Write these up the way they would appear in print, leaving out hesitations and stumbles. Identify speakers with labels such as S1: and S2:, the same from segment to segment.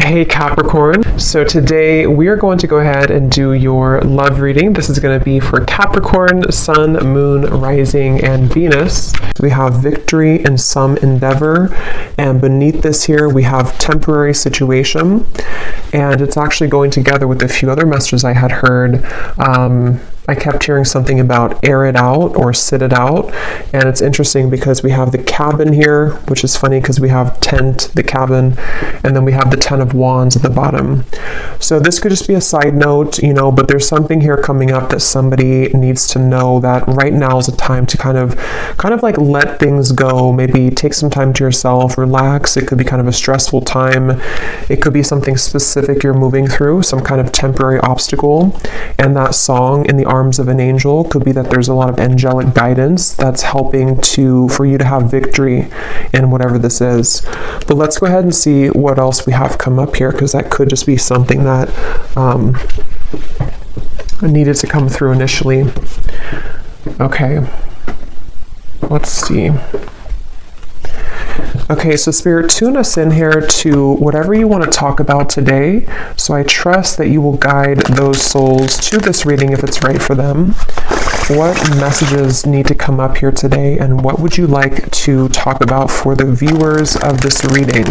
S1: Hey Capricorn, so today we are going to go ahead and do your love reading. This is going to be for Capricorn, Sun, Moon, Rising, and Venus. We have victory in some endeavor, and beneath this here we have temporary situation, and it's actually going together with a few other messages I had heard. I kept hearing something about air it out or sit it out, and it's interesting because we have the cabin here, which is funny because we have tent, the cabin, and then we have the 10 of Wands at the bottom. So this could just be a side note, but there's something here coming up that somebody needs to know, that right now is a time to kind of like let things go, maybe take some time to yourself, relax. It could be kind of a stressful time. It could be something specific you're moving through, some kind of temporary obstacle, and that song in the arms of an angel could be that there's a lot of angelic guidance that's helping for you to have victory in whatever this is. But let's go ahead and see what else we have come up here, because that could just be something that needed to come through initially. Okay, let's see. Okay, so Spirit, tune us in here to whatever you want to talk about today. So I trust that you will guide those souls to this reading if it's right for them. What messages need to come up here today, and what would you like to talk about for the viewers of this reading?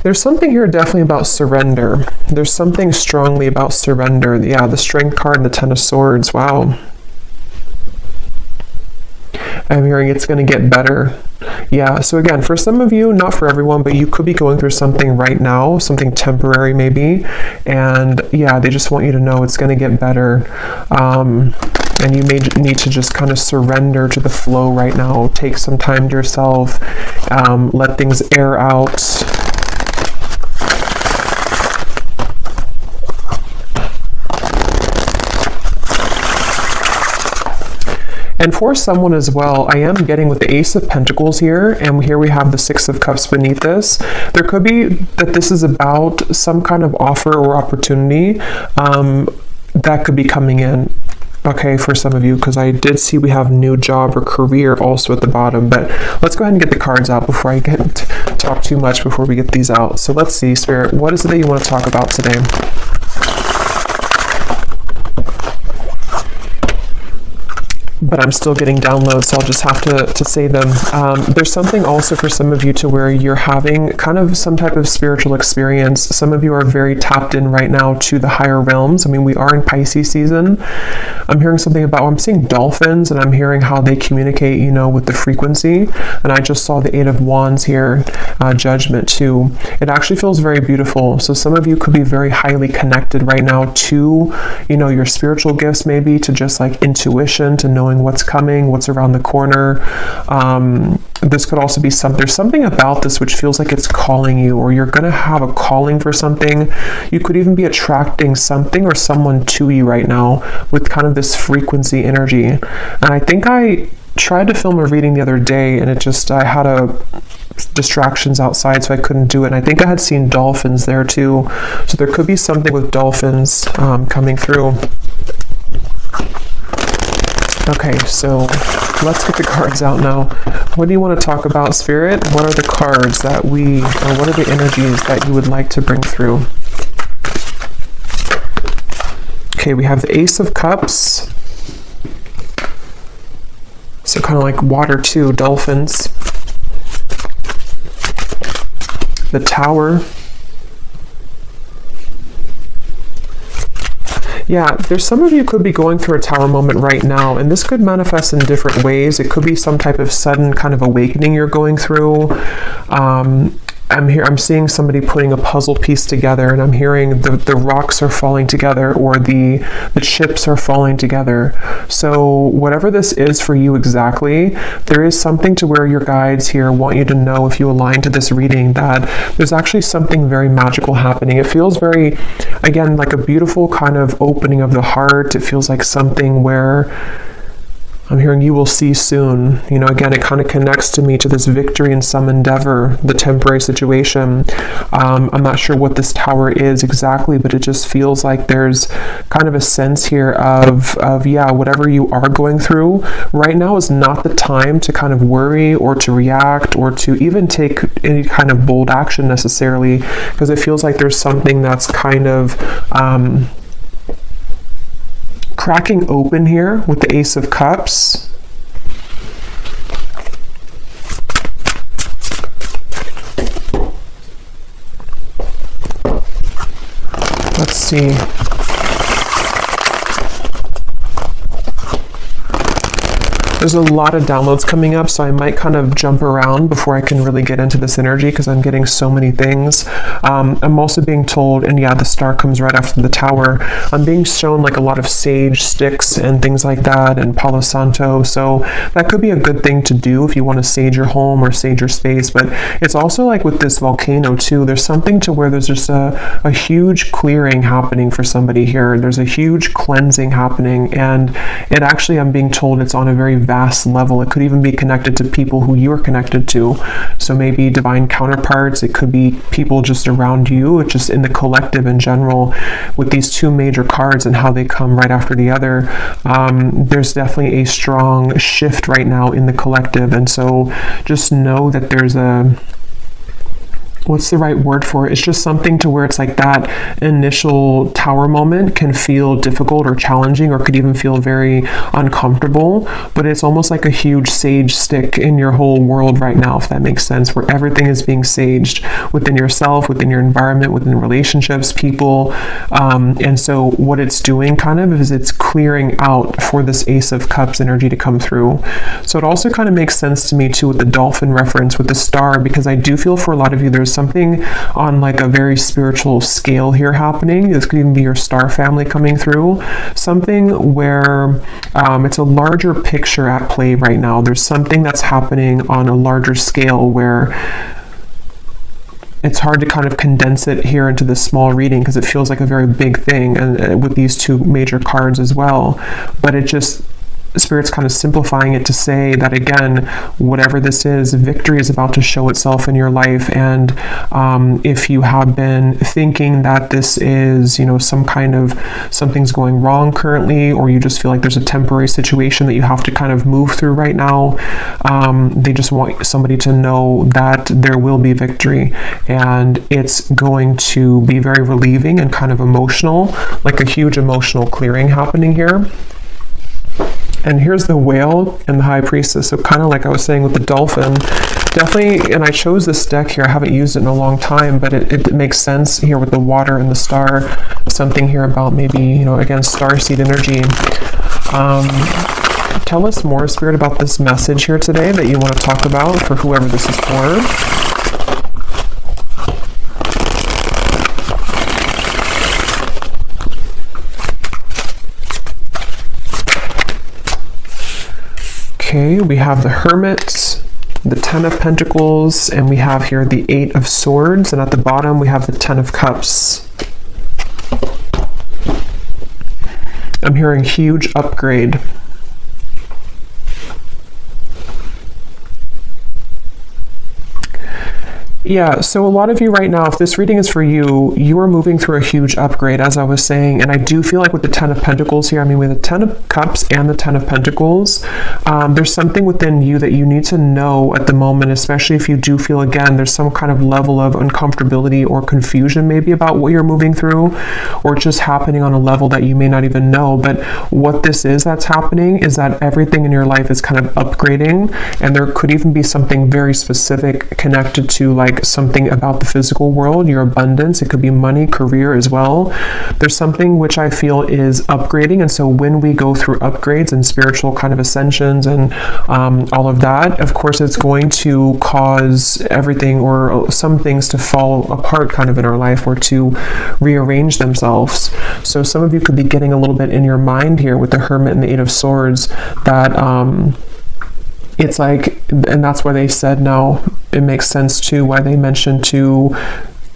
S1: There's something here definitely about surrender. There's something strongly about surrender. Yeah, the Strength card and the 10 of Swords. Wow. I'm hearing it's going to get better. Yeah, so again, for some of you, not for everyone, but you could be going through something right now, something temporary maybe, and yeah, they just want you to know it's going to get better. And you may need to just kind of surrender to the flow right now. Take some time to yourself, let things air out. And for someone as well, I am getting with the Ace of Pentacles here, and here we have the 6 of Cups beneath this. There could be that this is about some kind of offer or opportunity that could be coming in. Okay, for some of you, because I did see we have new job or career also at the bottom. But let's go ahead and get the cards out before I talk too much before we get these out. So let's see, Spirit, what is it that you want to talk about today? But I'm still getting downloads, so I'll just have to say them. There's something also for some of you to where you're having kind of some type of spiritual experience. Some of you are very tapped in right now to the higher realms. I mean, we are in Pisces season. I'm hearing something about, I'm seeing dolphins, and I'm hearing how they communicate, with the frequency. And I just saw the 8 of Wands here, judgment too. It actually feels very beautiful. So some of you could be very highly connected right now to, your spiritual gifts, maybe to just like intuition, to knowing what's coming, what's around the corner. This could also be there's something about this which feels like it's calling you, or you're going to have a calling for something. You could even be attracting something or someone to you right now with kind of this frequency energy. And I think I tried to film a reading the other day, and I had distractions outside, so I couldn't do it. And I think I had seen dolphins there too. So there could be something with dolphins coming through. Okay, so let's get the cards out now. What do you want to talk about, Spirit? What are the cards or what are the energies that you would like to bring through? Okay, we have the Ace of Cups. So kind of like water too, dolphins. The Tower. Yeah, there's some of you could be going through a Tower moment right now, and this could manifest in different ways. It could be some type of sudden kind of awakening you're going through. I'm seeing somebody putting a puzzle piece together, and I'm hearing the rocks are falling together, or the chips are falling together. So whatever this is for you exactly, there is something to where your guides here want you to know, if you align to this reading, that there's actually something very magical happening. It feels very, again, like a beautiful kind of opening of the heart. It feels like something where I'm hearing you will see soon. Again, it kind of connects to me to this victory in some endeavor, the temporary situation. I'm not sure what this tower is exactly, but it just feels like there's kind of a sense here of whatever you are going through right now is not the time to kind of worry or to react or to even take any kind of bold action necessarily, because it feels like there's something that's kind of cracking open here with the Ace of Cups. Let's see. There's a lot of downloads coming up, so I might kind of jump around before I can really get into this energy because I'm getting so many things. I'm also being told, and the star comes right after the tower, I'm being shown like a lot of sage sticks and things like that, and Palo Santo, so that could be a good thing to do if you want to sage your home or sage your space. But it's also like with this volcano too, there's something to where there's just a huge clearing happening for somebody here. There's a huge cleansing happening, and it actually, I'm being told, it's on a very vast level. It could even be connected to people who you're connected to. So maybe divine counterparts, it could be people just around you. It's just in the collective in general with these two major cards and how they come right after the other. There's definitely a strong shift right now in the collective. And so just know that there's what's the right word for it? It's just something to where it's like that initial tower moment can feel difficult or challenging, or could even feel very uncomfortable, but it's almost like a huge sage stick in your whole world right now, if that makes sense, where everything is being saged within yourself, within your environment, within relationships, people. And so what it's doing kind of is it's clearing out for this Ace of Cups energy to come through. So it also kind of makes sense to me too with the dolphin reference with the star, because I do feel for a lot of you there's something on like a very spiritual scale here happening. This could even be your star family coming through. Something where it's a larger picture at play right now. There's something that's happening on a larger scale where it's hard to kind of condense it here into this small reading because it feels like a very big thing, and with these two major cards as well. But it just, Spirit's kind of simplifying it to say that, again, whatever this is, victory is about to show itself in your life. And if you have been thinking that this is, some kind of something's going wrong currently, or you just feel like there's a temporary situation that you have to kind of move through right now, they just want somebody to know that there will be victory, and it's going to be very relieving and kind of emotional, like a huge emotional clearing happening here. And here's the whale and the high priestess. So kind of like I was saying with the dolphin, definitely, and I chose this deck here. I haven't used it in a long time, but it makes sense here with the water and the star. Something here about maybe, again, starseed energy. Tell us more, Spirit, about this message here today that you want to talk about for whoever this is for. Okay, we have the Hermit, the Ten of Pentacles, and we have here the Eight of Swords, and at the bottom we have the Ten of Cups. I'm hearing huge upgrade. Yeah, so a lot of you right now, if this reading is for you, you are moving through a huge upgrade, as I was saying. And I do feel like with the Ten of Pentacles here, with the Ten of Cups and the Ten of Pentacles, there's something within you that you need to know at the moment, especially if you do feel, again, there's some kind of level of uncomfortability or confusion maybe about what you're moving through, or just happening on a level that you may not even know. But what this is that's happening is that everything in your life is kind of upgrading, and there could even be something very specific connected to like something about the physical world, your abundance. It could be money, career as well. There's something which I feel is upgrading, and so when we go through upgrades and spiritual kind of ascensions and all of that, of course it's going to cause everything or some things to fall apart kind of in our life or to rearrange themselves. So some of you could be getting a little bit in your mind here with the Hermit and the Eight of Swords that it's like, and that's why they said now it makes sense too, why they mentioned to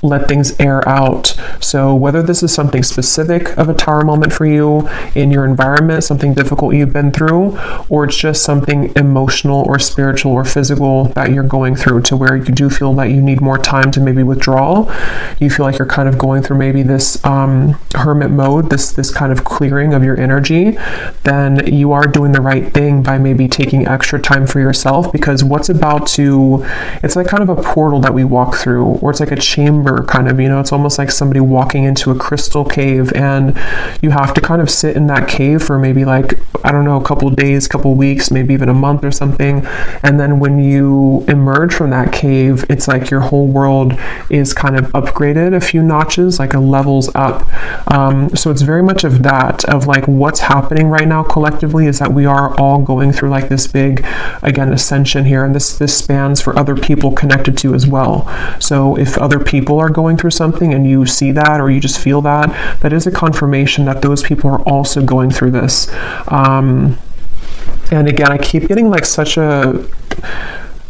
S1: let things air out. So whether this is something specific of a tower moment for you in your environment, something difficult you've been through, or it's just something emotional or spiritual or physical that you're going through, to where you do feel that you need more time to maybe withdraw. You feel like you're kind of going through maybe this hermit mode, this kind of clearing of your energy, then you are doing the right thing by maybe taking extra time for yourself, because what's about to, it's like kind of a portal that we walk through, or it's like a chamber kind of, it's almost like somebody walking into a crystal cave, and you have to kind of sit in that cave for maybe like, I don't know, a couple of days, couple of weeks, maybe even a month or something. And then when you emerge from that cave, it's like your whole world is kind of upgraded a few notches, like a levels up. So it's very much of that, of like what's happening right now collectively is that we are all going through like this big, again, ascension here. And this spans for other people connected to as well. So if other people are going through something and you see that, or you just feel that, that is a confirmation that those people are also going through this. And again, I keep getting like such a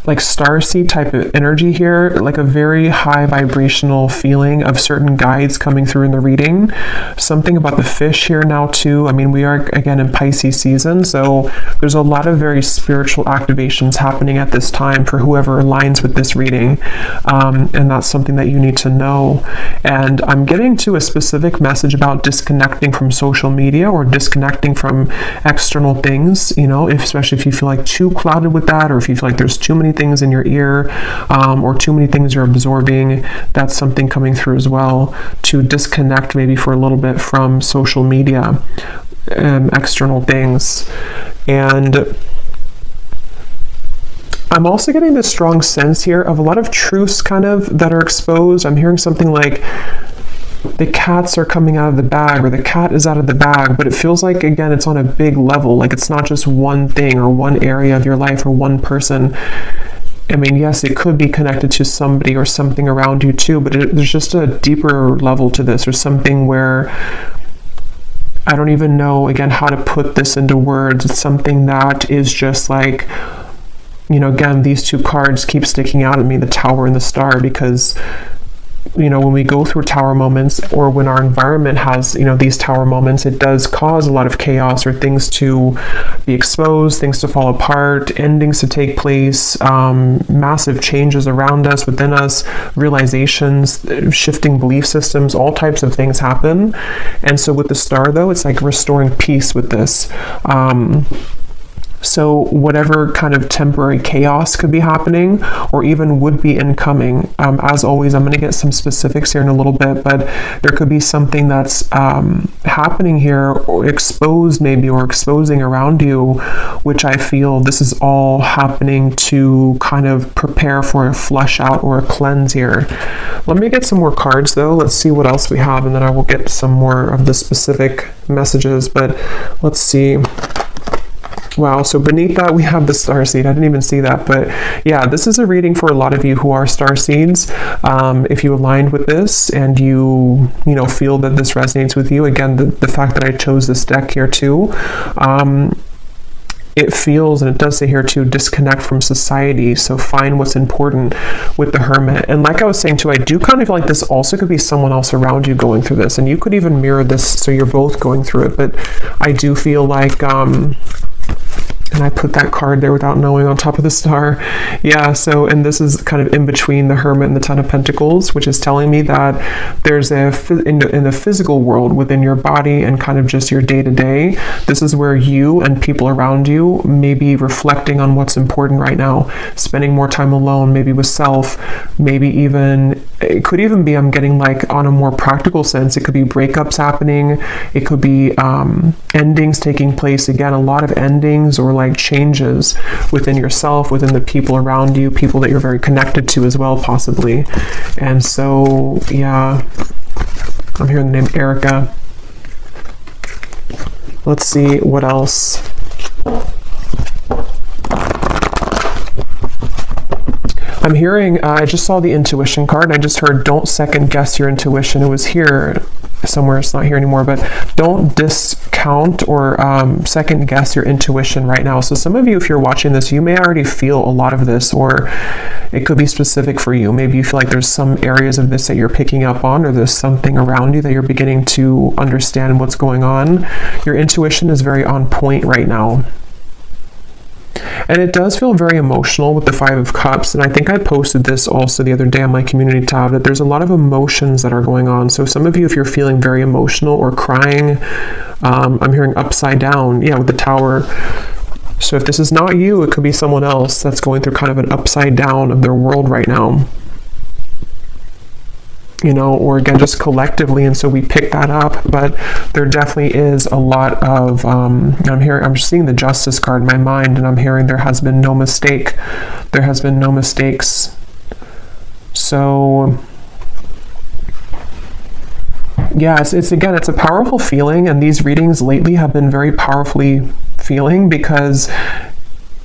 S1: like starseed type of energy here, like a very high vibrational feeling of certain guides coming through in the reading. Something about the fish here now too. I mean, we are again in Pisces season, so there's a lot of very spiritual activations happening at this time for whoever aligns with this reading. And that's something that you need to know. And I'm getting to a specific message about disconnecting from social media or disconnecting from external things, especially if you feel like too clouded with that, or if you feel like there's too many things in your ear, or too many things you're absorbing. That's something coming through as well, to disconnect maybe for a little bit from social media, external things. And I'm also getting this strong sense here of a lot of truths kind of that are exposed. I'm hearing something like the cats are coming out of the bag, or the cat is out of the bag, but it feels like, again, it's on a big level. Like it's not just one thing or one area of your life or one person. I mean, yes, it could be connected to somebody or something around you too, but there's just a deeper level to this, or something where I don't even know, again, how to put this into words. It's something that is just like, again, these two cards keep sticking out at me, the Tower and the Star, because when we go through tower moments, or when our environment has, these tower moments, it does cause a lot of chaos, or things to be exposed, things to fall apart, endings to take place, massive changes around us, within us, realizations, shifting belief systems, all types of things happen. And so with the Star, though, it's like restoring peace with this. So whatever kind of temporary chaos could be happening, or even would be incoming, as always, I'm going to get some specifics here in a little bit, but there could be something that's happening here, or exposed maybe, or exposing around you, which I feel this is all happening to kind of prepare for a flush out or a cleanse here. Let me get some more cards though. Let's see what else we have, and then I will get some more of the specific messages, but let's see. Wow, so beneath that we have the starseed. I didn't even see that, but yeah, this is a reading for a lot of you who are starseeds. If you aligned with this and you feel that this resonates with you, again, the fact that I chose this deck here too, it feels, and it does say here too, disconnect from society. So find what's important with the Hermit. And like I was saying too, I do kind of feel like this also could be someone else around you going through this, and you could even mirror this, so you're both going through it. But I do feel like and I put that card there without knowing on top of the Star. Yeah, so, and this is kind of in between the Hermit and the Ten of Pentacles, which is telling me that there's in the physical world, within your body and kind of just your day-to-day, this is where you and people around you may be reflecting on what's important right now, spending more time alone, maybe with self, maybe even, it could even be, I'm getting like on a more practical sense, it could be breakups happening, it could be endings taking place, again, a lot of endings, or like changes within yourself, within the people around you, people that you're very connected to as well, possibly. And so, yeah, I'm hearing the name Erica. Let's see what else. I'm hearing, I just saw the intuition card, and I just heard, don't second guess your intuition. It was here somewhere, it's not here anymore, but don't discount account or second guess your intuition right now. So some of you, if you're watching this, you may already feel a lot of this, or it could be specific for you. Maybe you feel like there's some areas of this that you're picking up on, or there's something around you that you're beginning to understand what's going on. Your intuition is very on point right now. And it does feel very emotional with the Five of Cups. And I think I posted this also the other day on my community tab, that there's a lot of emotions that are going on. So some of you, if you're feeling very emotional or crying, I'm hearing upside down, with the Tower. So if this is not you, it could be someone else that's going through kind of an upside down of their world right now. Or again, just collectively, and so we pick that up. But there definitely is a lot of I'm seeing the Justice card in my mind, and I'm hearing there has been no mistake. There has been no mistakes. So yeah, it's a powerful feeling, and these readings lately have been very powerfully feeling, because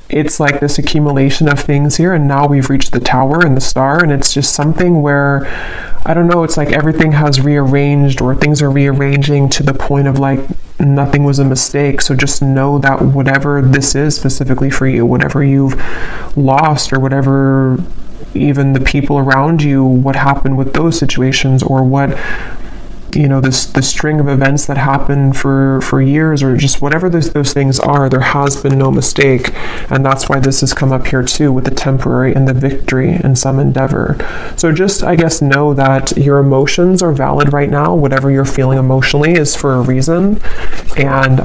S1: it's like this accumulation of things here, and now we've reached the Tower and the Star, and it's just something where, I don't know, it's like everything has rearranged, or things are rearranging to the point of like nothing was a mistake. So just know that whatever this is specifically for you, whatever you've lost, or whatever, even the people around you, what happened with those situations, or what, the string of events that happened for years, or just whatever those things are, there has been no mistake. And that's why this has come up here too, with the Temporary and the Victory and some endeavor. So just, I guess, know that your emotions are valid right now. Whatever you're feeling emotionally is for a reason. And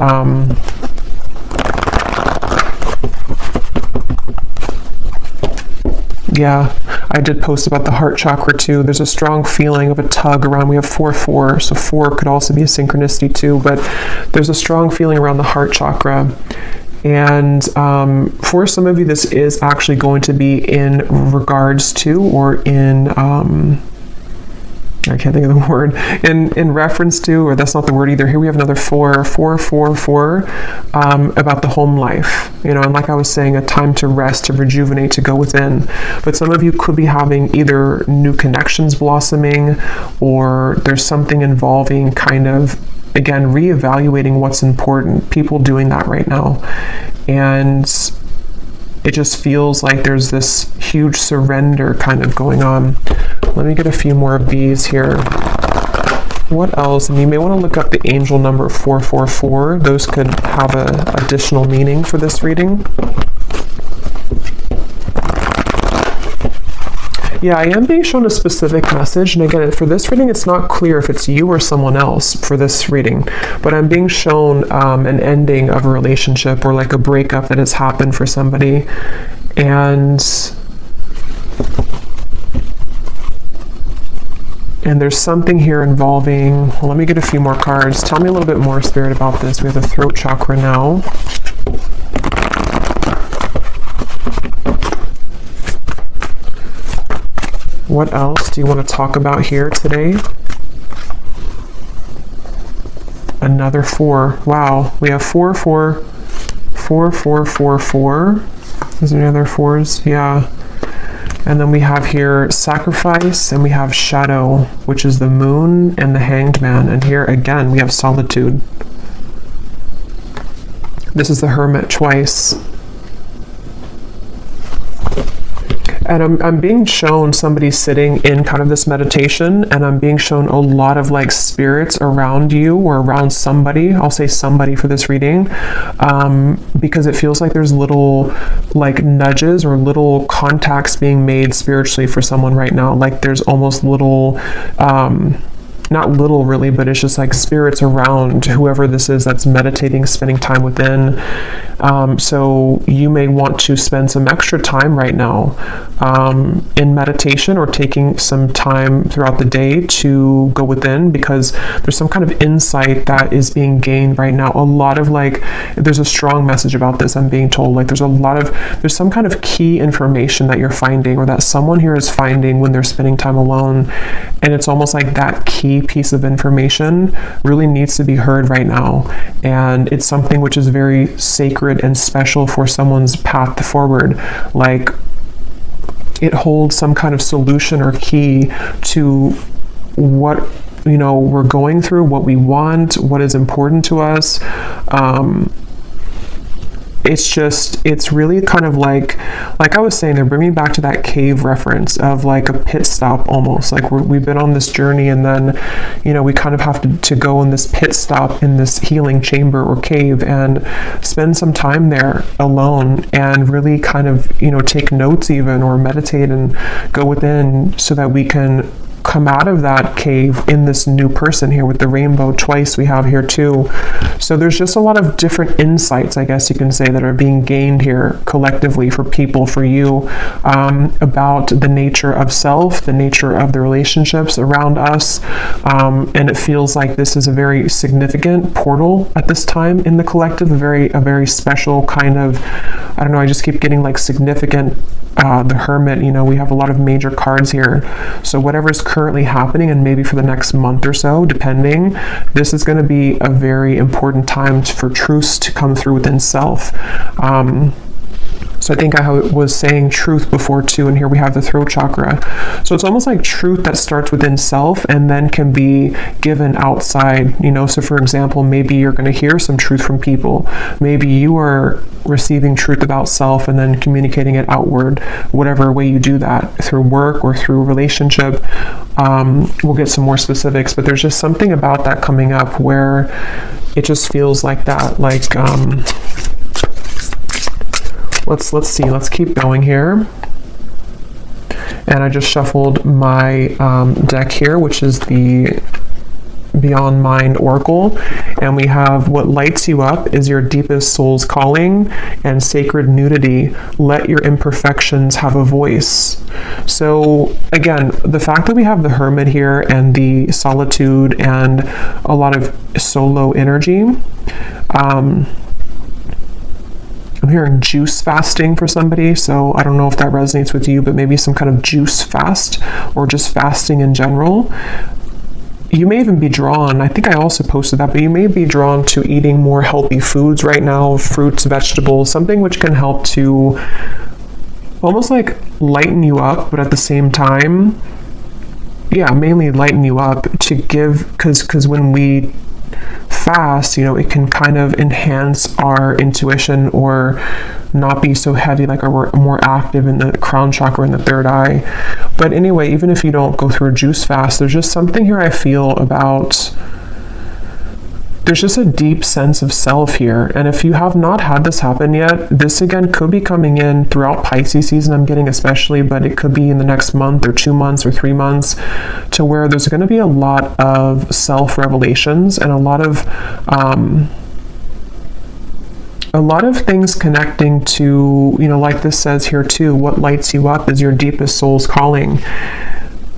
S1: I did post about the heart chakra too. There's a strong feeling of a tug around. We have 4-4, so 4 could also be a synchronicity too, but there's a strong feeling around the heart chakra. And for some of you, this is actually going to be in regards to, or in I can't think of the word, in reference to, or that's not the word either. Here we have another 4, about the home life, and like I was saying, a time to rest, to rejuvenate, to go within. But some of you could be having either new connections blossoming, or there's something involving kind of, again, reevaluating what's important. People doing that right now. And it just feels like there's this huge surrender kind of going on. Let me get a few more of these here. What else? And you may want to look up the angel number 444. Those could have an additional meaning for this reading. Yeah, I am being shown a specific message. And again, for this reading, it's not clear if it's you or someone else for this reading. But I'm being shown an ending of a relationship, or like a breakup that has happened for somebody. And there's something here involving, well, let me get a few more cards. Tell me a little bit more, Spirit, about this. We have the throat chakra now. What else do you want to talk about here today? Another 4. Wow, we have 4, 4, 4, 4, 4, 4. Is there any other 4s? Yeah. And then we have here sacrifice, and we have shadow, which is the moon and the hanged man. And here again, we have solitude. This is the hermit twice. And I'm being shown somebody sitting in kind of this meditation, and I'm being shown a lot of like spirits around you, or around somebody. I'll say somebody for this reading, because it feels like there's little like nudges or little contacts being made spiritually for someone right now. Like there's almost little, not little really, but it's just like spirits around whoever this is that's meditating, spending time within. So you may want to spend some extra time right now in meditation, or taking some time throughout the day to go within, because there's some kind of insight that is being gained right now. A lot of like, there's a strong message about this, I'm being told. Like there's some kind of key information that you're finding, or that someone here is finding when they're spending time alone. And it's almost like that key piece of information really needs to be heard right now. And it's something which is very sacred and special for someone's path forward. Like it holds some kind of solution or key to what we're going through, what we want, what is important to us. It's really kind of like I was saying, they're bringing back to that cave reference of like a pit stop almost. Like we've been on this journey, and then, we kind of have to go in this pit stop in this healing chamber or cave and spend some time there alone and really kind of, take notes even, or meditate and go within, so that we can come out of that cave in this new person here with the rainbow twice we have here too. So there's just a lot of different insights, I guess you can say, that are being gained here collectively for people, for you, about the nature of self, the nature of the relationships around us. And it feels like this is a very significant portal at this time in the collective, a very special kind of, I don't know, I just keep getting like significant. The Hermit, we have a lot of major cards here. So whatever's currently happening, and maybe for the next month or so, depending, this is going to be a very important time for truths to come through within self. So I think I was saying truth before too, and here we have the throat chakra. So it's almost like truth that starts within self and then can be given outside, So for example, maybe you're going to hear some truth from people. Maybe you are receiving truth about self and then communicating it outward, whatever way you do that, through work or through relationship. We'll get some more specifics, but there's just something about that coming up where it just feels like that, like, let's see, let's keep going here. And I just shuffled my deck here, which is the Beyond Mind Oracle, and we have what lights you up is your deepest soul's calling and sacred nudity. Let your imperfections have a voice. So again, the fact that we have the Hermit here and the solitude and a lot of solo energy, I'm hearing juice fasting for somebody, so I don't know if that resonates with you, but maybe some kind of juice fast or just fasting in general. You may even be drawn, I think I also posted that, but you may be drawn to eating more healthy foods right now, fruits, vegetables, something which can help to almost like lighten you up, but at the same time, mainly lighten you up to give, because when we fast, it can kind of enhance our intuition or not be so heavy, like we're more active in the crown chakra and the third eye. But anyway, even if you don't go through a juice fast, there's just something here I feel about, there's just a deep sense of self here. And if you have not had this happen yet, this again could be coming in throughout Pisces season, I'm getting especially, but it could be in the next month or 2 months or 3 months, to where there's going to be a lot of self-revelations and a lot of things connecting to, like this says here too, what lights you up is your deepest soul's calling.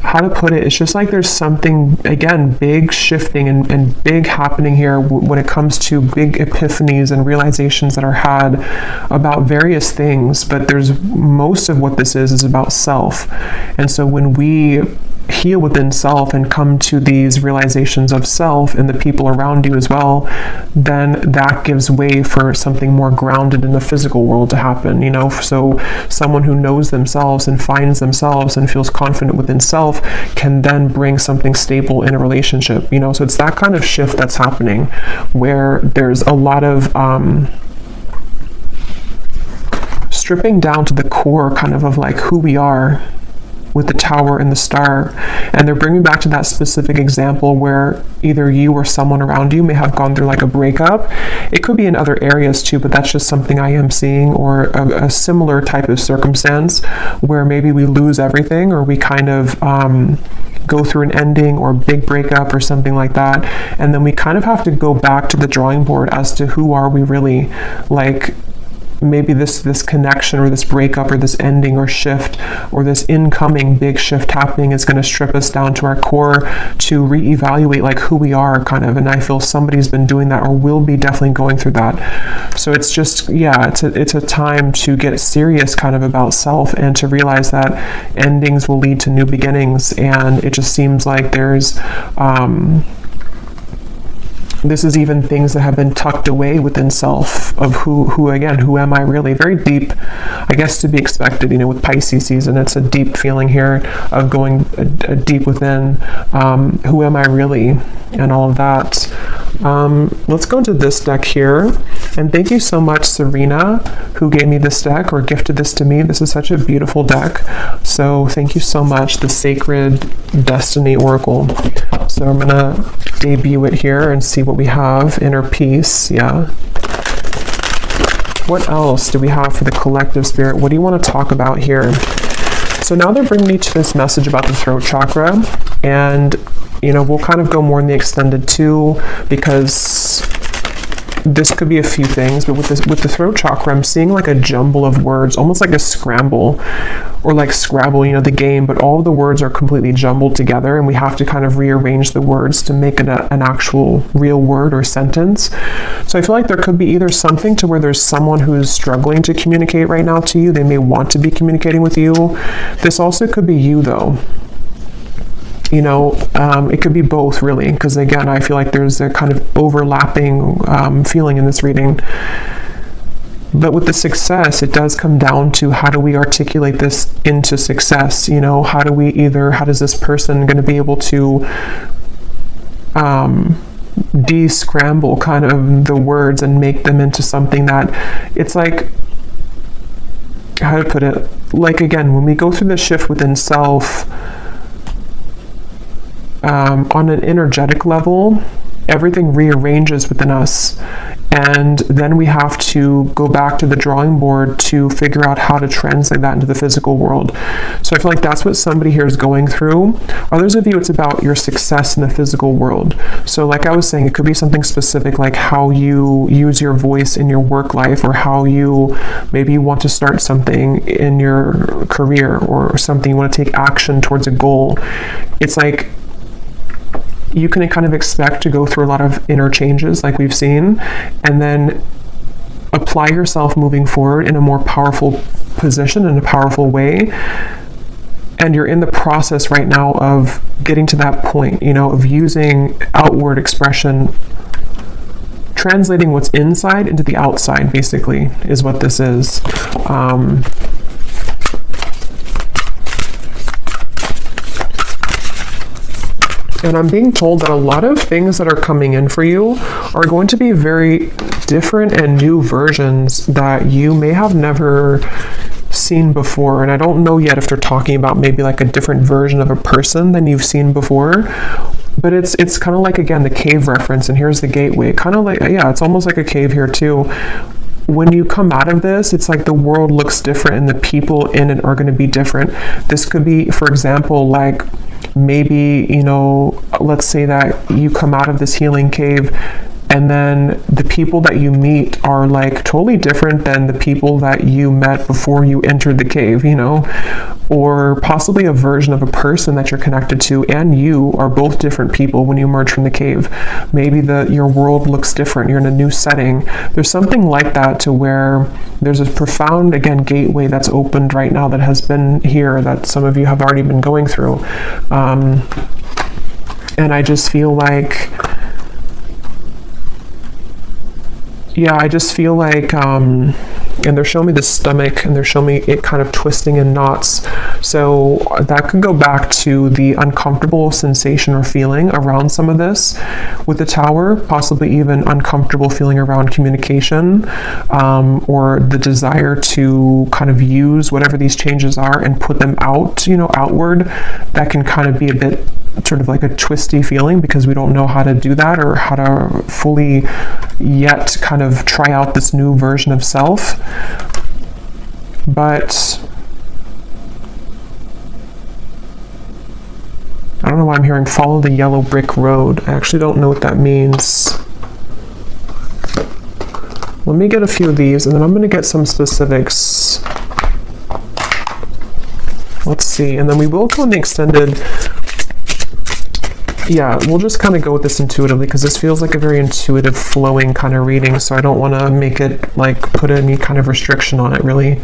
S1: How to put it, it's just like there's something, again, big shifting and big happening here when it comes to big epiphanies and realizations that are had about various things, but there's most of what this is about self. And so when we heal within self and come to these realizations of self and the people around you as well, then that gives way for something more grounded in the physical world to happen, So someone who knows themselves and finds themselves and feels confident within self can then bring something stable in a relationship, So it's that kind of shift that's happening where there's a lot of stripping down to the core kind of like who we are, with the tower and the star. And they're bringing back to that specific example where either you or someone around you may have gone through like a breakup. It could be in other areas too, but that's just something I am seeing, or a similar type of circumstance where maybe we lose everything, or we kind of go through an ending or big breakup or something like that, and then we kind of have to go back to the drawing board as to who are we really, like maybe this connection or this breakup or this ending or shift or this incoming big shift happening is going to strip us down to our core to reevaluate like who we are kind of. And I feel somebody's been doing that or will be definitely going through that. So it's just, it's a time to get serious kind of about self and to realize that endings will lead to new beginnings. And it just seems like there's this is even things that have been tucked away within self of who am I really? Very deep, I guess, to be expected, with Pisces season. It's a deep feeling here of going deep within, who am I really, and all of that. Let's go into this deck here. And thank you so much, Serena, who gave me this deck or gifted this to me. This is such a beautiful deck. So thank you so much, the Sacred Destiny Oracle. So I'm going to debut it here and see what we have. Inner peace, yeah. What else do we have for the collective spirit? What do you want to talk about here? So now they're bringing me to this message about the throat chakra, and we'll kind of go more in the extended too, because this could be a few things, but with the throat chakra, I'm seeing like a jumble of words, almost like a scramble, or like Scrabble, the game, but all of the words are completely jumbled together, and we have to kind of rearrange the words to make it an actual real word or sentence. So I feel like there could be either something to where there's someone who's struggling to communicate right now to you. They may want to be communicating with you. This also could be you, though. It could be both, really, because again, I feel like there's a kind of overlapping feeling in this reading. But with the success, it does come down to how do we articulate this into success? How does this person going to be able to de-scramble kind of the words and make them into something that it's like, how to put it? Like, again, when we go through the shift within self, on an energetic level, everything rearranges within us, and then we have to go back to the drawing board to figure out how to translate that into the physical world. So I feel like that's what somebody here is going through. Others of you, it's about your success in the physical world. So like I was saying, it could be something specific, like how you use your voice in your work life, or how maybe you want to start something in your career, or something you want to take action towards a goal. It's like you can kind of expect to go through a lot of inner changes like we've seen, and then apply yourself moving forward in a more powerful position, in a powerful way. And you're in the process right now of getting to that point, of using outward expression, translating what's inside into the outside, basically, is what this is. And I'm being told that a lot of things that are coming in for you are going to be very different and new versions that you may have never seen before. And I don't know yet if they're talking about maybe like a different version of a person than you've seen before. But it's kind of like, again, the cave reference, and here's the gateway. Kind of like, yeah, it's almost like a cave here too. When you come out of this, it's like the world looks different and the people in it are going to be different. This could be, for example, like maybe, let's say that you come out of this healing cave, and then the people that you meet are like totally different than the people that you met before you entered the cave, or possibly a version of a person that you're connected to and you are both different people when you emerge from the cave. Maybe your world looks different. You're in a new setting. There's something like that, to where there's a profound, again, gateway that's opened right now that has been here, that some of you have already been going through. And I just feel like, and they're showing me the stomach, and they're showing me it kind of twisting in knots. So that could go back to the uncomfortable sensation or feeling around some of this with the Tower, possibly even uncomfortable feeling around communication, or the desire to kind of use whatever these changes are and put them out, outward. That can kind of be a bit sort of like a twisty feeling, because we don't know how to do that, or how to fully yet kind of try out this new version of self. But I don't know why I'm hearing follow the yellow brick road. I actually don't know what that means. Let me get a few of these, and then I'm going to get some specifics. Let's see, and then we will go in the extended. Yeah, we'll just kind of go with this intuitively, because this feels like a very intuitive, flowing kind of reading, so I don't want to make it, like, put any kind of restriction on it, really.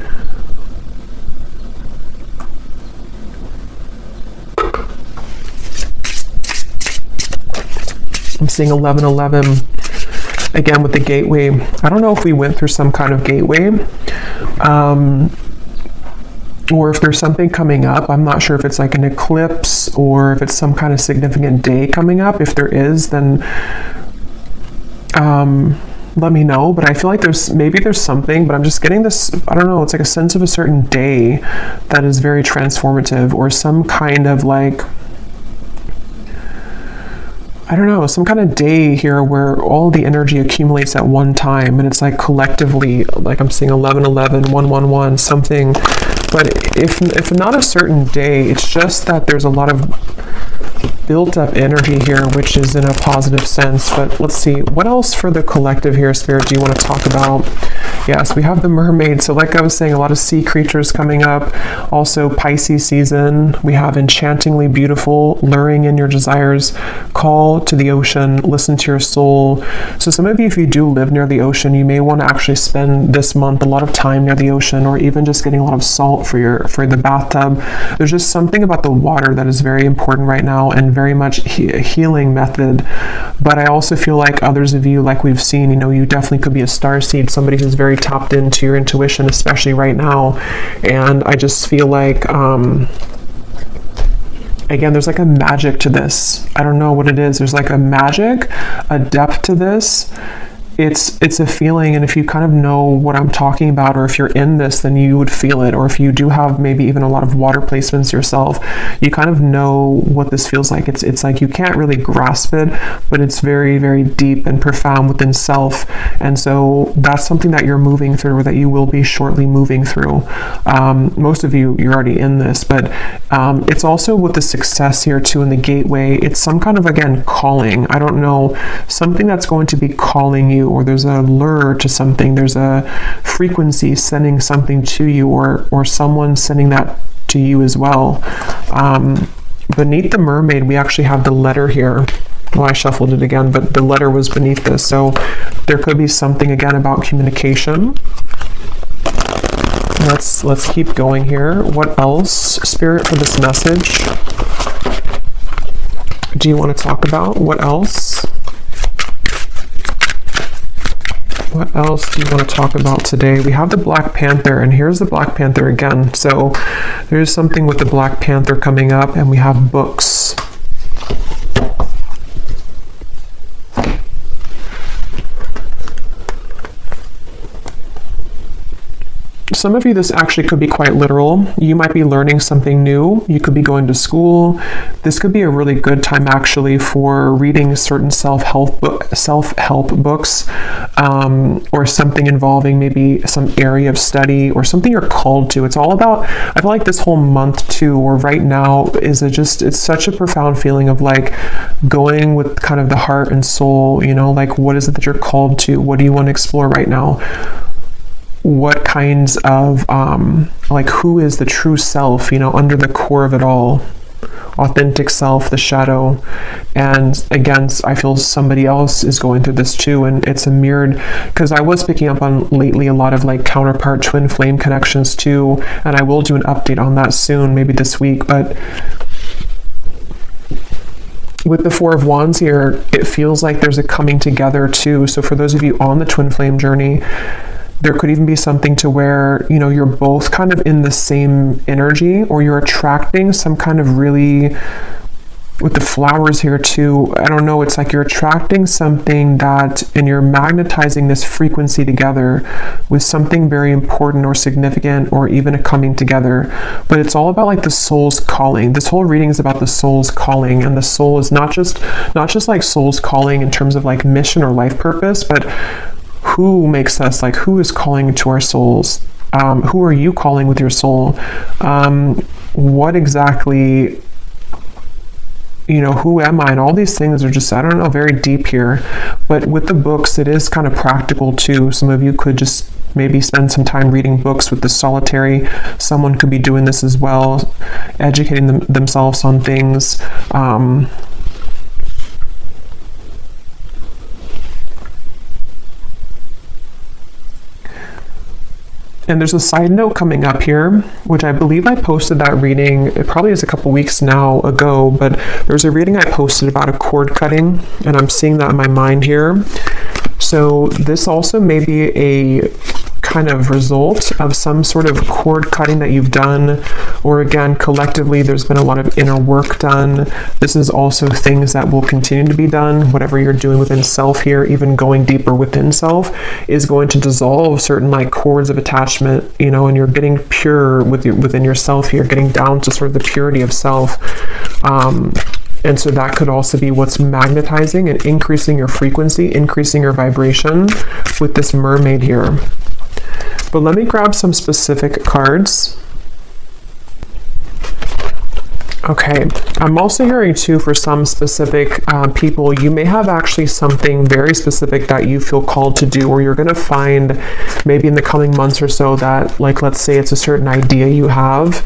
S1: I'm seeing 1111 again with the gateway. I don't know if we went through some kind of gateway, or if there's something coming up. I'm not sure if it's like an eclipse or if it's some kind of significant day coming up. If there is, then let me know. But I feel like there's something, but I'm just getting this, I don't know, it's like a sense of a certain day that is very transformative, or some kind of like, I don't know, some kind of day here where all the energy accumulates at one time, and it's like collectively, like I'm seeing 1111, 111, something. But if not a certain day, it's just that there's a lot of built up energy here, which is in a positive sense. But let's see, what else for the collective here, Spirit, do you want to talk about? Yes, we have the mermaid. So like I was saying, a lot of sea creatures coming up. Also Pisces season. We have enchantingly beautiful, luring in your desires, call to the ocean, listen to your soul. So some of you, if you do live near the ocean, you may want to actually spend this month a lot of time near the ocean, or even just getting a lot of salt for the bathtub. There's just something about the water that is very important right now, and very much a healing method. But I also feel like others of you, like we've seen, you definitely could be a starseed, somebody who's very tapped into your intuition, especially right now. And I just feel like again, there's like a magic to this. I don't know what it is. There's like a magic, a depth to this. It's a feeling, and if you kind of know what I'm talking about, or if you're in this, then you would feel it. Or if you do have maybe even a lot of water placements yourself, you kind of know what this feels like. It's like you can't really grasp it, but it's very, very deep and profound within self. And so that's something that you're moving through, or that you will be shortly moving through. Most of you're already in this, but it's also with the success here too in the gateway. It's some kind of, again, calling. I don't know, something that's going to be calling you, or there's a lure to something, there's a frequency sending something to you, or someone sending that to you as well. Beneath the mermaid, we actually have the letter here. Well, I shuffled it again, but the letter was beneath this. So there could be something again about communication. Let's keep going here. What else, Spirit, for this message do you want to talk about? What else? What else do you want to talk about today? We have the Black Panther, and here's the Black Panther again. So there's something with the Black Panther coming up, and we have books. Some of you, this actually could be quite literal. You might be learning something new. You could be going to school. This could be a really good time actually for reading certain self-help books, or something involving maybe some area of study or something you're called to. It's all about, I feel like this whole month too, or right now, it's such a profound feeling of like going with kind of the heart and soul, like what is it that you're called to? What do you want to explore right now? What kinds of, like who is the true self, under the core of it all, authentic self, the shadow. And again, I feel somebody else is going through this too, and it's a mirrored, because I was picking up on lately a lot of like counterpart twin flame connections too, and I will do an update on that soon, maybe this week. But with the Four of Wands here, it feels like there's a coming together too. So for those of you on the twin flame journey, there could even be something to where, you're both kind of in the same energy, or you're attracting some kind of really, with the flowers here too, I don't know, it's like you're attracting something and you're magnetizing this frequency together with something very important or significant, or even a coming together. But it's all about like the soul's calling. This whole reading is about the soul's calling, and the soul is not just like soul's calling in terms of like mission or life purpose, but who makes us, like who is calling to our souls? Who are you calling with your soul? What exactly, who am I? And all these things are just, I don't know, very deep here. But with the books, it is kind of practical too. Some of you could just maybe spend some time reading books with the solitary. Someone could be doing this as well, educating themselves on things. And there's a side note coming up here, which I believe I posted that reading, it probably is a couple weeks now ago, but there's a reading I posted about a cord cutting, and I'm seeing that in my mind here. So this also may be a kind of result of some sort of cord cutting that you've done, or again, collectively, there's been a lot of inner work done. This is also things that will continue to be done. Whatever you're doing within self here, even going deeper within self, is going to dissolve certain like cords of attachment, you know, and you're getting pure within yourself here, getting down to sort of the purity of self. And so that could also be what's magnetizing and increasing your frequency, increasing your vibration with this mermaid here. But let me grab some specific cards. Okay, I'm also hearing too, for some specific people, you may have actually something very specific that you feel called to do, or you're going to find maybe in the coming months or so that, like, let's say it's a certain idea you have.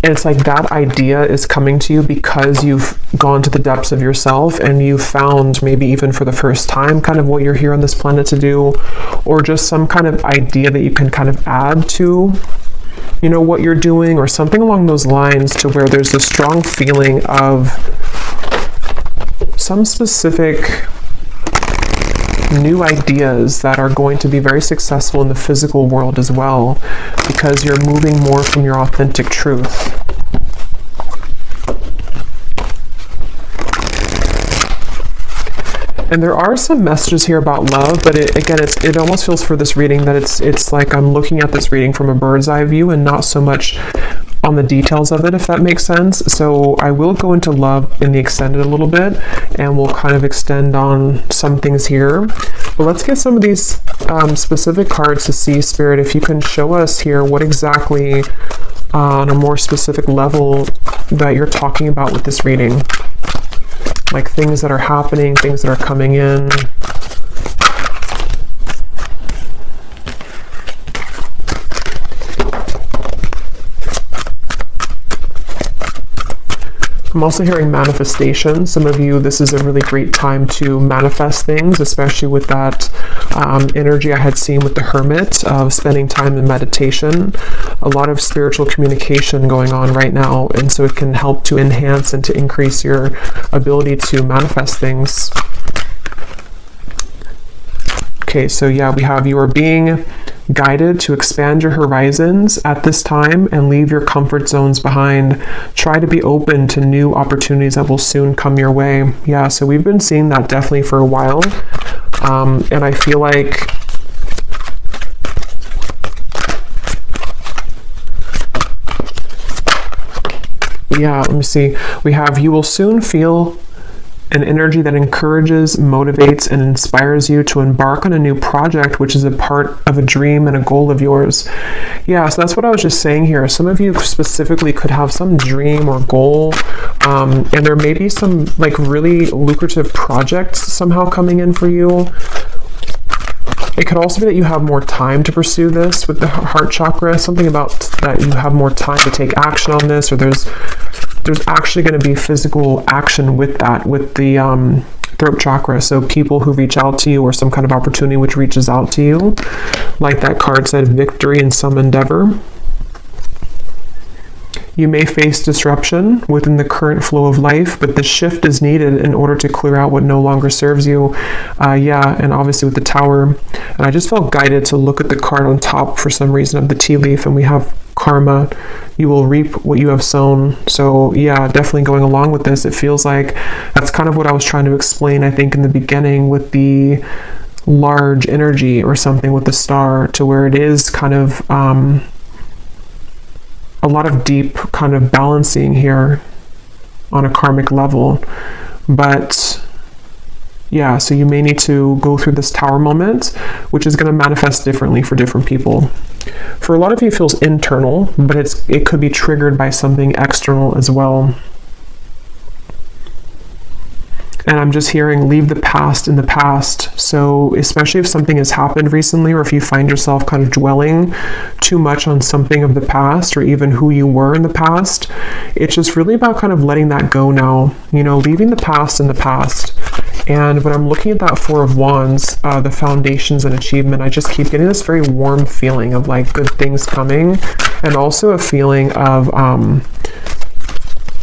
S1: And it's like that idea is coming to you because you've gone to the depths of yourself and you've found, maybe even for the first time, kind of what you're here on this planet to do, or just some kind of idea that you can kind of add to, you know, what you're doing, or something along those lines, to where there's a strong feeling of some specific new ideas that are going to be very successful in the physical world as well, because you're moving more from your authentic truth. And there are some messages here about love, but it almost feels for this reading that it's like I'm looking at this reading from a bird's eye view and not so much on the details of it, if that makes sense. So I will go into love in the extended a little bit, and we'll kind of extend on some things here. But let's get some of these specific cards to see, Spirit, if you can show us here what exactly on a more specific level that you're talking about with this reading. Like things that are happening, things that are coming in. I'm also hearing manifestation. Some of you, this is a really great time to manifest things, especially with that energy I had seen with the Hermit of spending time in meditation. A lot of spiritual communication going on right now, and so it can help to enhance and to increase your ability to manifest things. Okay, so yeah, we have you are being guided to expand your horizons at this time and leave your comfort zones behind. Try to be open to new opportunities that will soon come your way. Yeah, so we've been seeing that definitely for a while. And I feel like yeah, let me see. We have you will soon feel an energy that encourages, motivates, and inspires you to embark on a new project, which is a part of a dream and a goal of yours. Yeah, so that's what I was just saying here. Some of you specifically could have some dream or goal, and there may be some like really lucrative projects somehow coming in for you. It could also be that you have more time to pursue this with the heart chakra, something about that you have more time to take action on this, or there's actually going to be physical action with that, with the throat chakra. So people who reach out to you, or some kind of opportunity which reaches out to you, like that card said, victory in some endeavor. You may face disruption within the current flow of life, but the shift is needed in order to clear out what no longer serves you. Yeah, and obviously with the Tower. And I just felt guided to look at the card on top for some reason of the tea leaf, and we have karma. You will reap what you have sown. So yeah, definitely going along with this, it feels like that's kind of what I was trying to explain, I think, in the beginning with the large energy or something with the star, to where it is kind of a lot of deep kind of balancing here on a karmic level. But yeah, so you may need to go through this Tower moment, which is going to manifest differently for different people. For a lot of you, it feels internal, but it could be triggered by something external as well. And I'm just hearing leave the past in the past. So especially if something has happened recently, or if you find yourself kind of dwelling too much on something of the past, or even who you were in the past, it's just really about kind of letting that go now, you know, leaving the past in the past. And when I'm looking at that Four of Wands, the foundations and achievement, I just keep getting this very warm feeling of like good things coming, and also a feeling of,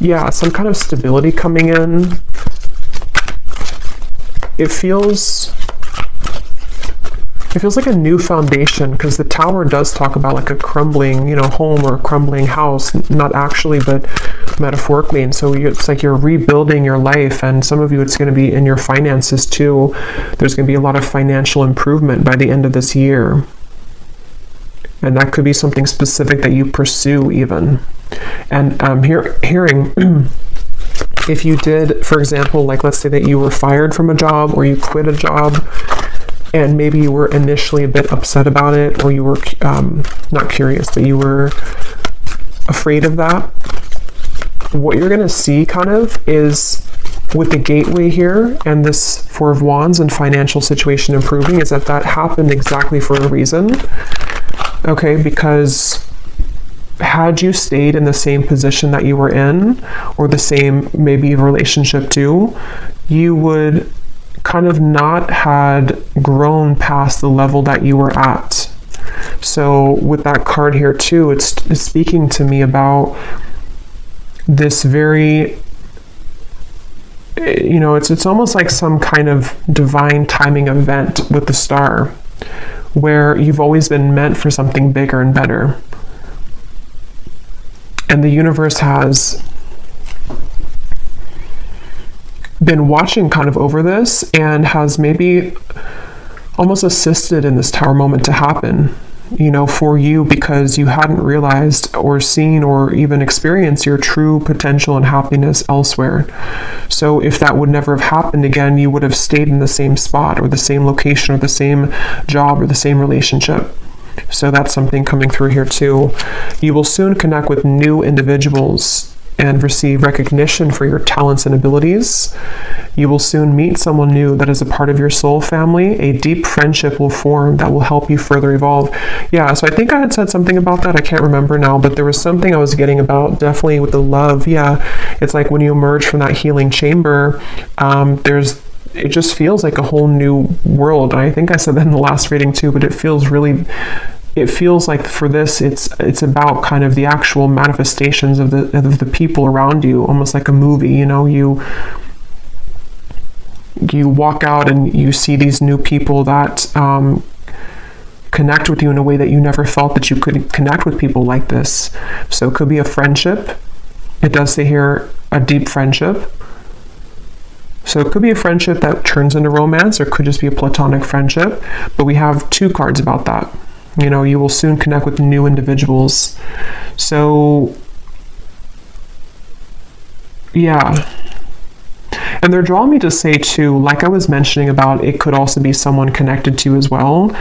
S1: yeah, some kind of stability coming in. It feels like a new foundation, because the Tower does talk about like a crumbling, you know, home or a crumbling house, not actually, but metaphorically. And so it's like you're rebuilding your life, and some of you, it's going to be in your finances too. There's going to be a lot of financial improvement by the end of this year. And that could be something specific that you pursue even. And I'm hearing if you did, for example, like let's say that you were fired from a job or you quit a job, and maybe you were initially a bit upset about it, or you were not curious, but you were afraid of that. What you're going to see kind of is with the gateway here and this Four of Wands and financial situation improving, is that happened exactly for a reason. Okay, because had you stayed in the same position that you were in, or the same maybe relationship too, you would kind of not had grown past the level that you were at. So with that card here too, it's speaking to me about this very, you know, it's almost like some kind of divine timing event with the Star, where you've always been meant for something bigger and better. And the universe has been watching kind of over this, and has maybe almost assisted in this Tower moment to happen, you know, for you, because you hadn't realized or seen or even experienced your true potential and happiness elsewhere. So if that would never have happened again, you would have stayed in the same spot or the same location or the same job or the same relationship. So that's something coming through here too. You will soon connect with new individuals and receive recognition for your talents and abilities. You will soon meet someone new that is a part of your soul family. A deep friendship will form that will help you further evolve. Yeah, so I think I had said something about that. I can't remember now, but there was something I was getting about, definitely with the love. Yeah, it's like when you emerge from that healing chamber, it just feels like a whole new world. And I think I said that in the last reading too, but it feels like for this, it's about kind of the actual manifestations of the people around you, almost like a movie. You know, you walk out and you see these new people that connect with you in a way that you never felt that you could connect with people like this. So it could be a friendship. It does say here a deep friendship. So it could be a friendship that turns into romance, or it could just be a platonic friendship. But we have two cards about that. You know, you will soon connect with new individuals. So, yeah. And they're drawing me to say too, like I was mentioning about, it could also be someone connected to as well.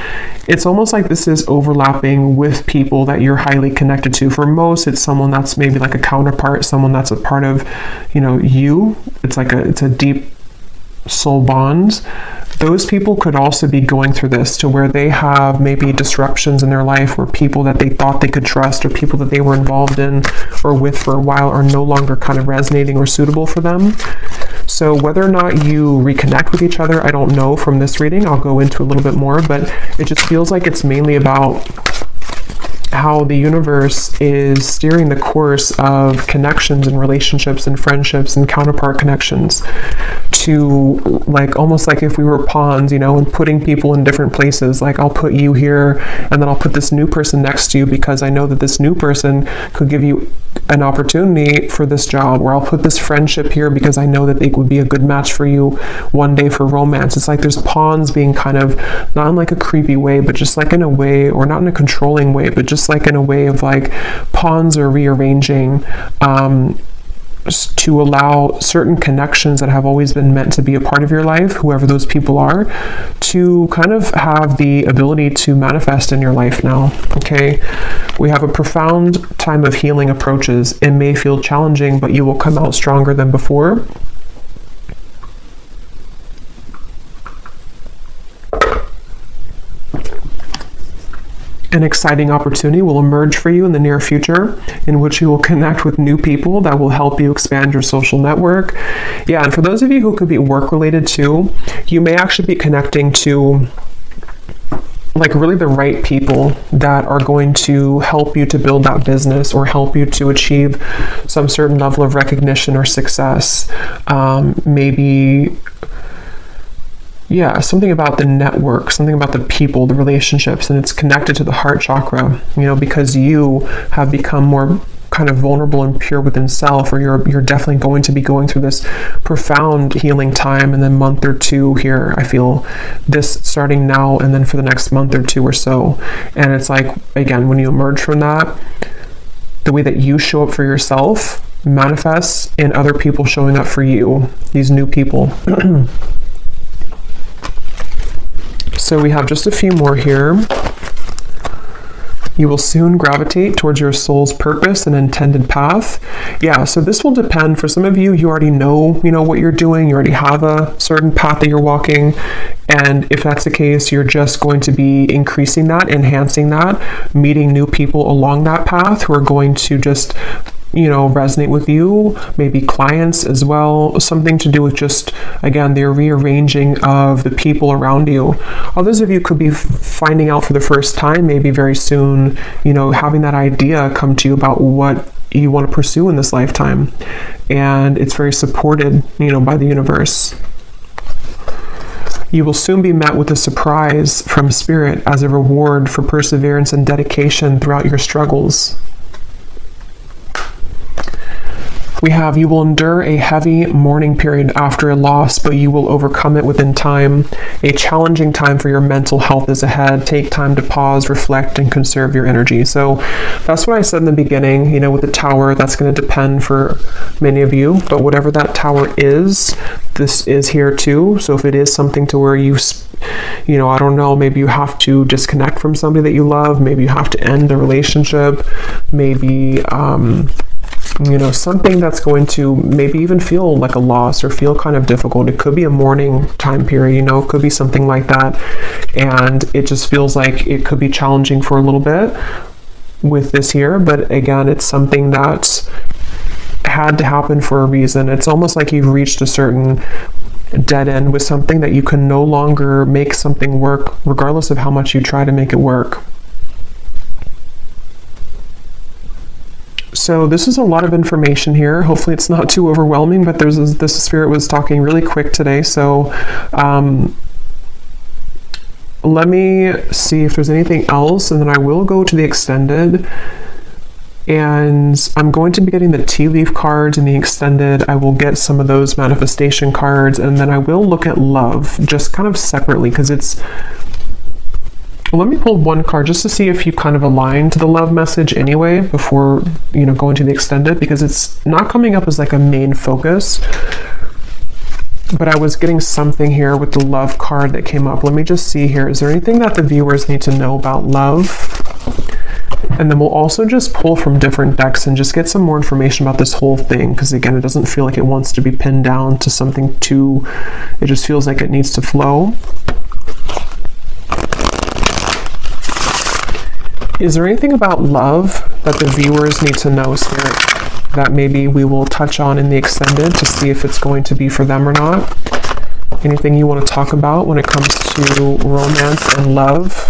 S1: It's almost like this is overlapping with people that you're highly connected to. For most, it's someone that's maybe like a counterpart, someone that's a part of, you know, you. It's a deep soul bond. Those people could also be going through this, to where they have maybe disruptions in their life, where people that they thought they could trust, or people that they were involved in or with for a while, are no longer kind of resonating or suitable for them. So whether or not you reconnect with each other, I don't know from this reading. I'll go into a little bit more, but it just feels like it's mainly about how the universe is steering the course of connections and relationships and friendships and counterpart connections, to like almost like if we were pawns, you know, and putting people in different places. Like I'll put you here, and then I'll put this new person next to you, because I know that this new person could give you an opportunity for this job. Or I'll put this friendship here because I know that they would be a good match for you one day for romance. It's like there's pawns being kind of, not in like a creepy way, but just like in a way, or not in a controlling way, but just like in a way of like pawns are rearranging to allow certain connections that have always been meant to be a part of your life, whoever those people are, to kind of have the ability to manifest in your life now. Okay, we have a profound time of healing approaches. It may feel challenging, but you will come out stronger than before. An exciting opportunity will emerge for you in the near future in which you will connect with new people that will help you expand your social network. Yeah, and for those of you who could be work related too, you may actually be connecting to like really the right people that are going to help you to build that business or help you to achieve some certain level of recognition or success. Maybe something about the network, something about the people, the relationships, and it's connected to the heart chakra, because you have become more kind of vulnerable and pure within self, or you're definitely going to be going through this profound healing time in the month or two here. I feel this starting now and then for the next month or two or so. And it's like, again, when you emerge from that, the way that you show up for yourself manifests in other people showing up for you, these new people. So we have just a few more here. You will soon gravitate towards your soul's purpose and intended path. Yeah, so this will depend. For some of you, you already know, what you're doing. You already have a certain path that you're walking. And if that's the case, you're just going to be increasing that, enhancing that, meeting new people along that path who are going to just resonate with you, maybe clients as well, something to do with just, again, the rearranging of the people around you. Others of you could be finding out for the first time, maybe very soon, having that idea come to you about what you want to pursue in this lifetime. And it's very supported, by the universe. You will soon be met with a surprise from Spirit as a reward for perseverance and dedication throughout your struggles. We have, you will endure a heavy mourning period after a loss, but you will overcome it within time. A challenging time for your mental health is ahead. Take time to pause, reflect, and conserve your energy. So that's what I said in the beginning, with the tower. That's going to depend for many of you, but whatever that tower is, this is here too. So if it is something to where you I don't know, maybe you have to disconnect from somebody that you love, maybe you have to end the relationship, maybe, something that's going to maybe even feel like a loss or feel kind of difficult. It could be a mourning time period, it could be something like that. And it just feels like it could be challenging for a little bit with this here. But again, it's something that's had to happen for a reason. It's almost like you've reached a certain dead end with something that you can no longer make something work, regardless of how much you try to make it work. So this is a lot of information here. Hopefully it's not too overwhelming, but this spirit was talking really quick today. So let me see if there's anything else, and then I will go to the extended. And I'm going to be getting the tea leaf cards in the extended. I will get some of those manifestation cards, and then I will look at love just kind of separately, because let me pull one card just to see if you kind of align to the love message anyway before, going to the extended, because it's not coming up as like a main focus. But I was getting something here with the love card that came up. Let me just see here. Is there anything that the viewers need to know about love? And then we'll also just pull from different decks and just get some more information about this whole thing, because again, it doesn't feel like it wants to be pinned down to something it just feels like it needs to flow. Is there anything about love that the viewers need to know, Spirit, that maybe we will touch on in the extended to see if it's going to be for them or not? Anything you want to talk about when it comes to romance and love?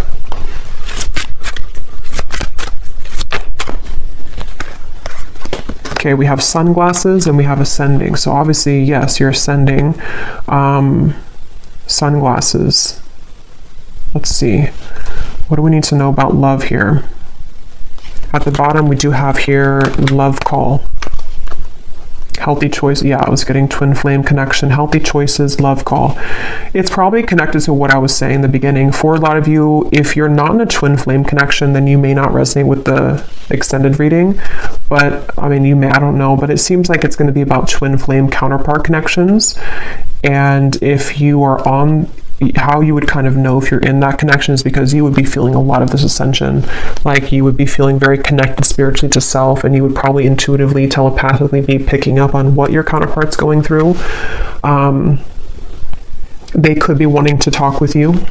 S1: Okay, we have sunglasses and we have ascending. So obviously, yes, you're ascending. Sunglasses. Let's see. What do we need to know about love here? At the bottom, we do have here love call. Healthy choice. Yeah, I was getting twin flame connection. Healthy choices, love call. It's probably connected to what I was saying in the beginning. For a lot of you, if you're not in a twin flame connection, then you may not resonate with the extended reading. But I mean, you may, I don't know, but it seems like it's going to be about twin flame counterpart connections. And if you are on, how you would kind of know if you're in that connection is because you would be feeling a lot of this ascension. Like you would be feeling very connected spiritually to self, and you would probably intuitively, telepathically be picking up on what your counterpart's going through. They could be wanting to talk with you.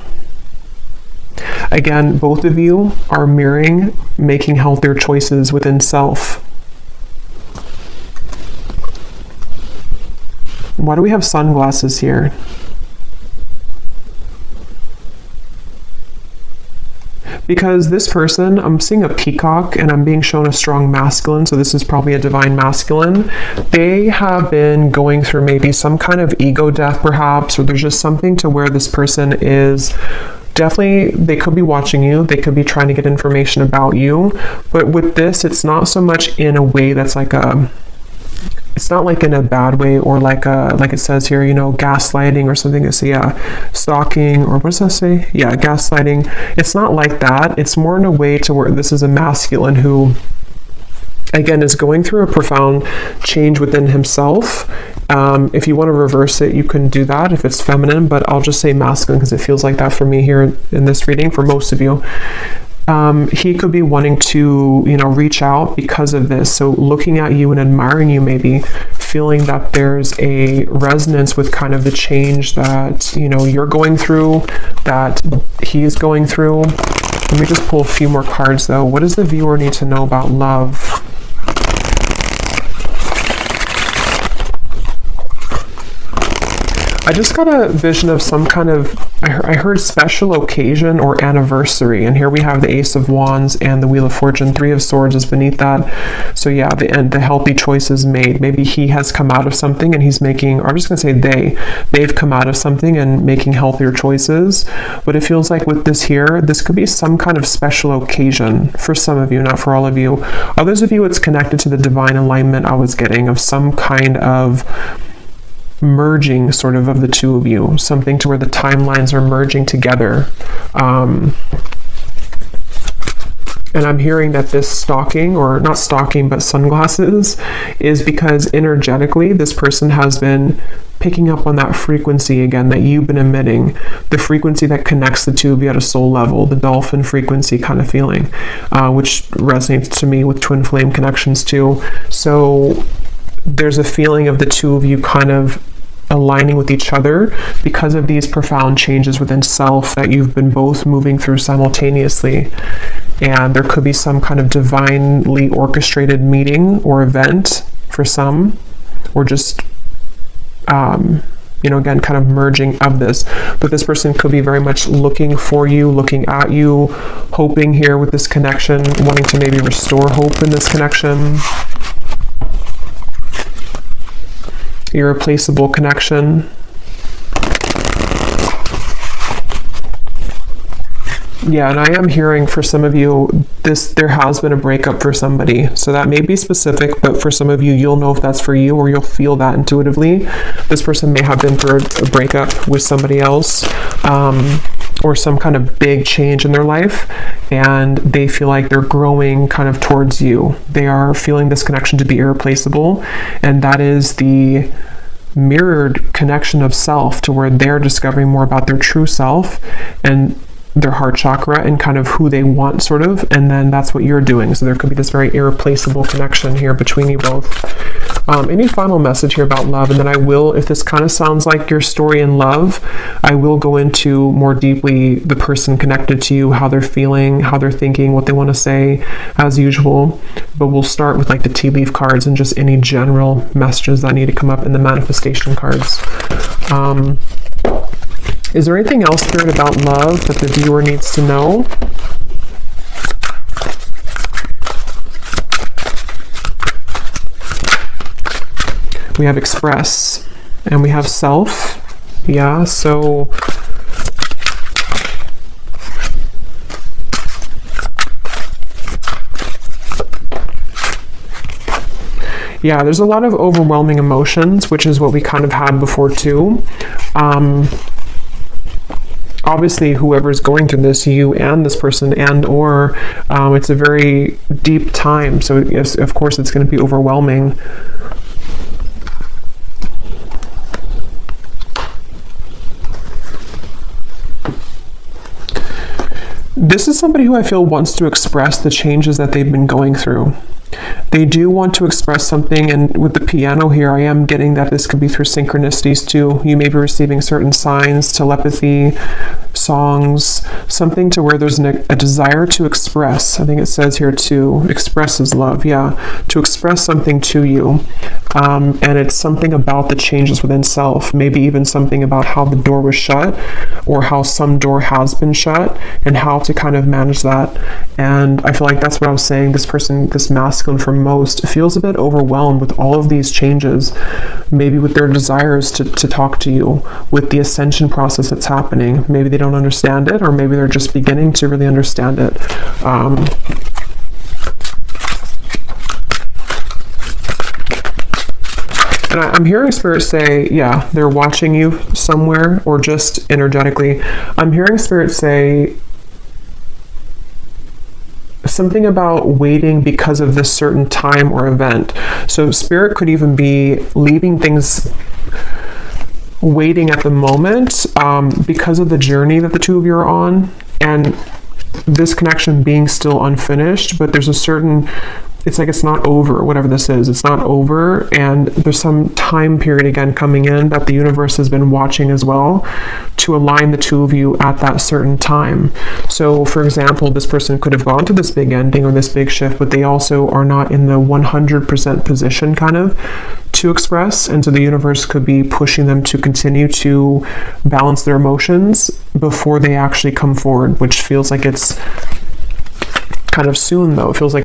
S1: Again, both of you are mirroring making healthier choices within self. Why do we have sunglasses here? Because this person, I'm seeing a peacock and I'm being shown a strong masculine, so this is probably a divine masculine. They have been going through maybe some kind of ego death perhaps, or there's just something to where this person is definitely, they could be watching you, they could be trying to get information about you, but with this, it's not so much in a way that's like it's not like in a bad way, or like it says here, you know, gaslighting or something. It's stalking, or what does that say? Yeah, gaslighting. It's not like that. It's more in a way to where this is a masculine who, again, is going through a profound change within himself. If you want to reverse it, you can do that if it's feminine, but I'll just say masculine because it feels like that for me here in this reading for most of you. He could be wanting to, you know, reach out because of this. So looking at you and admiring you, maybe feeling that there's a resonance with kind of the change that, you know, you're going through, that he's going through. Let me just pull a few more cards though. What does the viewer need to know about love? I just got a vision of some kind of, I heard special occasion or anniversary, and here we have the Ace of Wands and the Wheel of Fortune. 3 of Swords is beneath that. So yeah, the healthy choices made. Maybe he has come out of something and he's making, or I'm just gonna say they've come out of something and making healthier choices. But it feels like with this here, this could be some kind of special occasion for some of you, not for all of you. Others of you, it's connected to the divine alignment I was getting of some kind of merging sort of the two of you, something to where the timelines are merging together. And I'm hearing that this stalking, or not stalking, but sunglasses, is because energetically this person has been picking up on that frequency again that you've been emitting, the frequency that connects the two of you at a soul level, the dolphin frequency kind of feeling, which resonates to me with twin flame connections too. So there's a feeling of the two of you kind of aligning with each other because of these profound changes within self that you've been both moving through simultaneously. And there could be some kind of divinely orchestrated meeting or event for some, or just you know, again, kind of merging of this. But this person could be very much looking for you, looking at you, hoping here with this connection, wanting to maybe restore hope in this connection. Irreplaceable connection. Yeah, and I am hearing for some of you, there has been a breakup for somebody. So that may be specific, but for some of you, you'll know if that's for you, or you'll feel that intuitively. This person may have been through a breakup with somebody else, or some kind of big change in their life, and they feel like they're growing kind of towards you. They are feeling this connection to be irreplaceable, and that is the mirrored connection of self, to where they're discovering more about their true self and their heart chakra and kind of who they want, sort of, and then that's what you're doing. So there could be this very irreplaceable connection here between you both. Any final message here about love? And then I will, if this kind of sounds like your story in love, I will go into more deeply the person connected to you, how they're feeling, how they're thinking, what they want to say, as usual. But we'll start with like the tea leaf cards and just any general messages that need to come up in the manifestation cards. Is there anything else, Spirit, about love that the viewer needs to know? We have express and we have self. Yeah, so yeah, there's a lot of overwhelming emotions, which is what we kind of had before too. Obviously, whoever's going through this, you and this person, and or it's a very deep time. So yes, of course, it's going to be overwhelming. This is somebody who I feel wants to express the changes that they've been going through. They do want to express something, and with the piano here, I am getting that this could be through synchronicities too. You may be receiving certain signs, telepathy, songs, something to where there's a desire to express. I think it says here to express his love. Yeah, to express something to you. And it's something about the changes within self, maybe even something about how the door was shut or how some door has been shut and how to kind of manage that. And I feel like that's what I was saying. This person, this masculine for most, feels a bit overwhelmed with all of these changes, maybe with their desires to talk to you, with the ascension process that's happening. Maybe they don't understand it, or maybe they're just beginning to really understand it. And I'm hearing Spirit say, yeah, they're watching you somewhere, or just energetically. I'm hearing Spirit say something about waiting because of this certain time or event. So Spirit could even be leaving things waiting at the moment because of the journey that the two of you are on, and this connection being still unfinished, but there's a certain, it's like it's not over, whatever this is, it's not over, and there's some time period again coming in that the universe has been watching as well to align the two of you at that certain time. So for example, this person could have gone to this big ending or this big shift, but they also are not in the 100% position kind of to express, and so the universe could be pushing them to continue to balance their emotions before they actually come forward, which feels like it's kind of soon though. It feels like